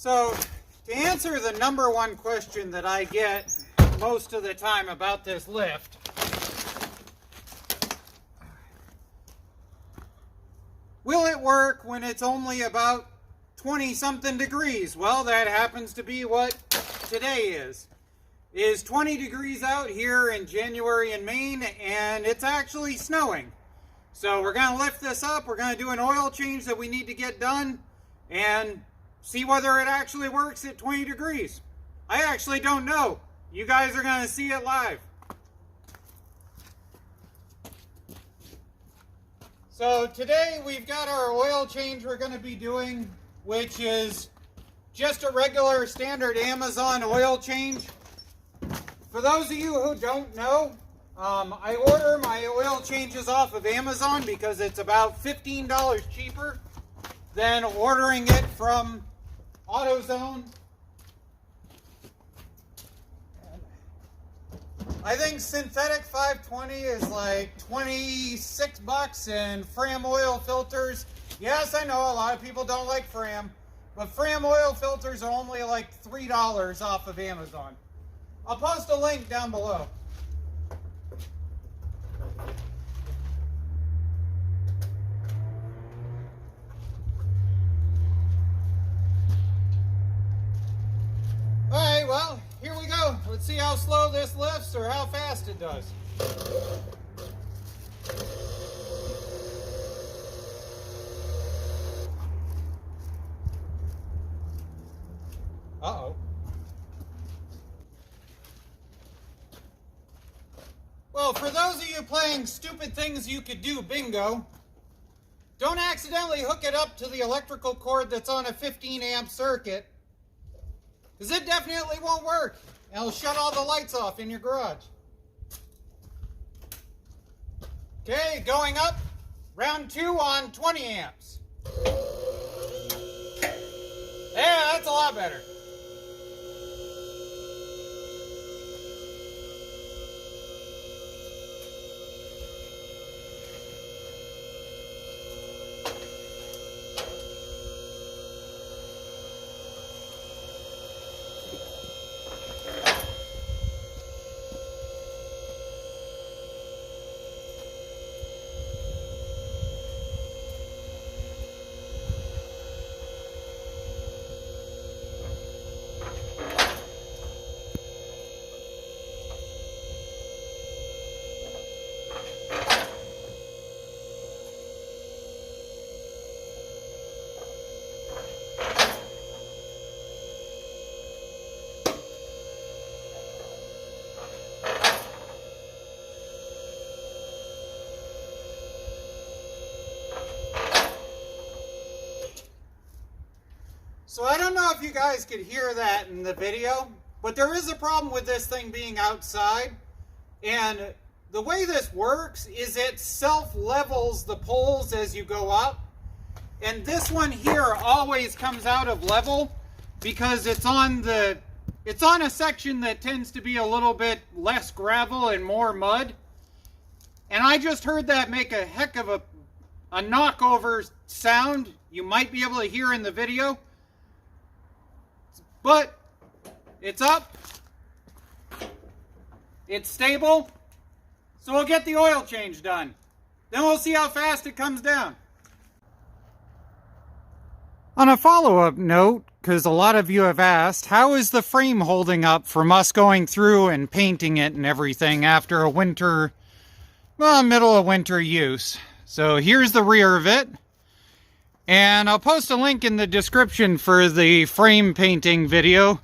So, to answer the number one question that I get most of the time about this lift, will it work when it's only about 20-something degrees? Well, that happens to be what today is. It is 20 degrees out here in January in Maine, and it's actually snowing. So we're going to lift this up, we're going to do an oil change that we need to get done, and see whether it actually works at 20 degrees. I actually don't know. You guys are going to see it live. So today we've got our oil change we're going to be doing, which is just a regular standard Amazon oil change. For those of you who don't know, I order my oil changes off of Amazon because it's about $15 cheaper than ordering it from AutoZone. I think synthetic 520 is like 26 bucks, and Fram oil filters, yes, I know a lot of people don't like Fram, but Fram oil filters are only like $3 off of Amazon. I'll post a link down below. Alright, well, here we go. Let's see how slow this lifts or how fast it does. Uh-oh. Well, for those of you playing stupid things you could do bingo, don't accidentally hook it up to the electrical cord that's on a 15 amp circuit, because it definitely won't work. And it'll shut all the lights off in your garage. Okay, going up, round 2 on 20 amps. Yeah, that's a lot better. So I don't know if you guys could hear that in the video, but there is a problem with this thing being outside. And the way this works is it self-levels the poles as you go up. And this one here always comes out of level because it's on a section that tends to be a little bit less gravel and more mud. And I just heard that make a heck of a knockover sound you might be able to hear in the video. But it's up, it's stable, so we'll get the oil change done. Then we'll see how fast it comes down. On a follow-up note, because a lot of you have asked, how is the frame holding up from us going through and painting it and everything after a winter, well, middle of winter use? So here's the rear of it. And I'll post a link in the description for the frame painting video.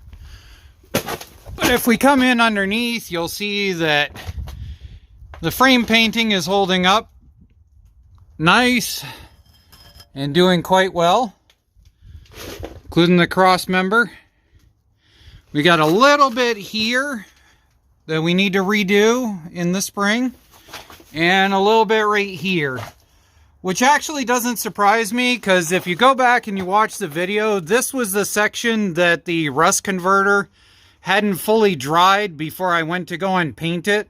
But if we come in underneath, you'll see that the frame painting is holding up nice and doing quite well, including the cross member. We got a little bit here that we need to redo in the spring, and a little bit right here. Which actually doesn't surprise me, because if you go back and you watch the video, this was the section that the rust converter hadn't fully dried before I went to go and paint it.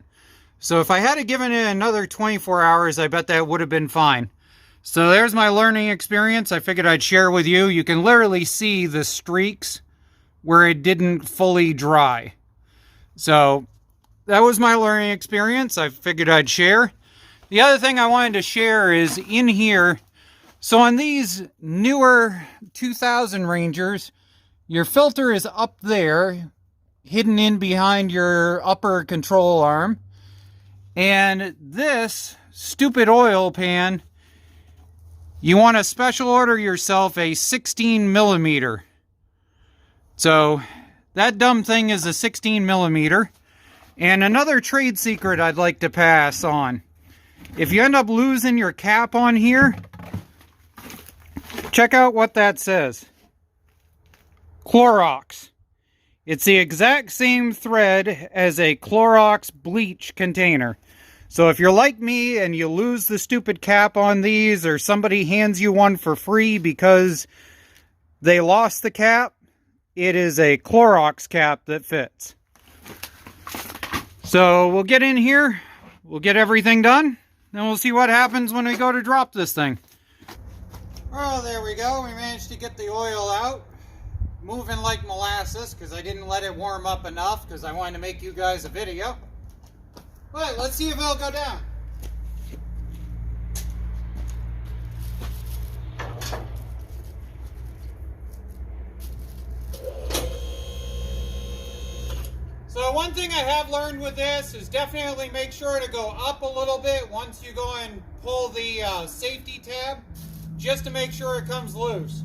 So if I had given it another 24 hours, I bet that would have been fine. So there's my learning experience. I figured I'd share with you. You can literally see the streaks where it didn't fully dry. So that was my learning experience. I figured I'd share. The other thing I wanted to share is in here. So on these newer 2000 Rangers, your filter is up there, hidden in behind your upper control arm. And this stupid oil pan, you want to special order yourself a 16 millimeter. So that dumb thing is a 16 millimeter. And another trade secret I'd like to pass on. If you end up losing your cap on here, check out what that says. Clorox. It's the exact same thread as a Clorox bleach container. So if you're like me and you lose the stupid cap on these, or somebody hands you one for free because they lost the cap, it is a Clorox cap that fits. So we'll get in here, we'll get everything done, then we'll see what happens when we go to drop this thing. Oh, there we go. We managed to get the oil out. Moving like molasses because I didn't let it warm up enough because I wanted to make you guys a video. But let's see if it'll go down. So one thing I have learned with this is definitely make sure to go up a little bit once you go and pull the safety tab, just to make sure it comes loose.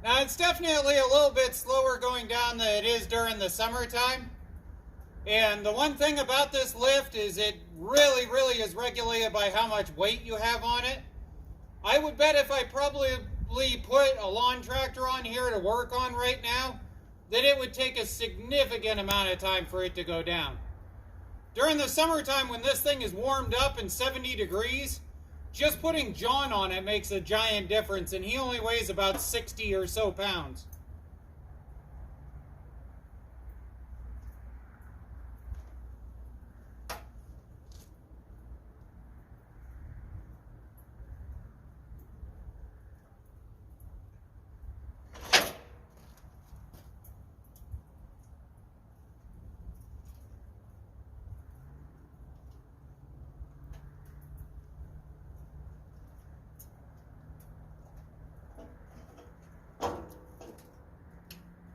Now it's definitely a little bit slower going down than it is during the summertime. And the one thing about this lift is it really is regulated by how much weight you have on it. I would bet if I probably put a lawn tractor on here to work on right now, that it would take a significant amount of time for it to go down. During the summertime when this thing is warmed up and 70 degrees, just putting John on it makes a giant difference, and he only weighs about 60 or so pounds.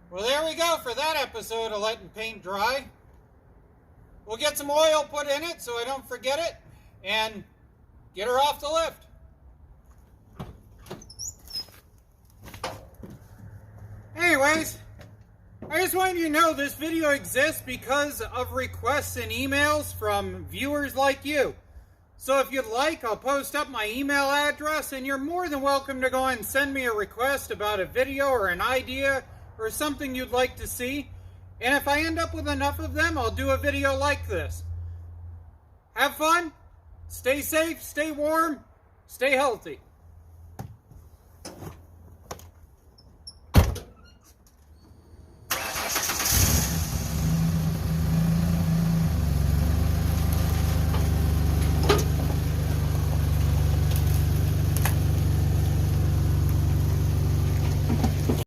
Well, there we go for that episode of letting paint dry. We'll get some oil put in it so I don't forget it, and get her off the lift. Anyways, I just wanted you to know this video exists because of requests and emails from viewers like you. So if you'd like, I'll post up my email address, and you're more than welcome to go and send me a request about a video or an idea or something you'd like to see. And if I end up with enough of them, I'll do a video like this. Have fun, stay safe, stay warm, stay healthy.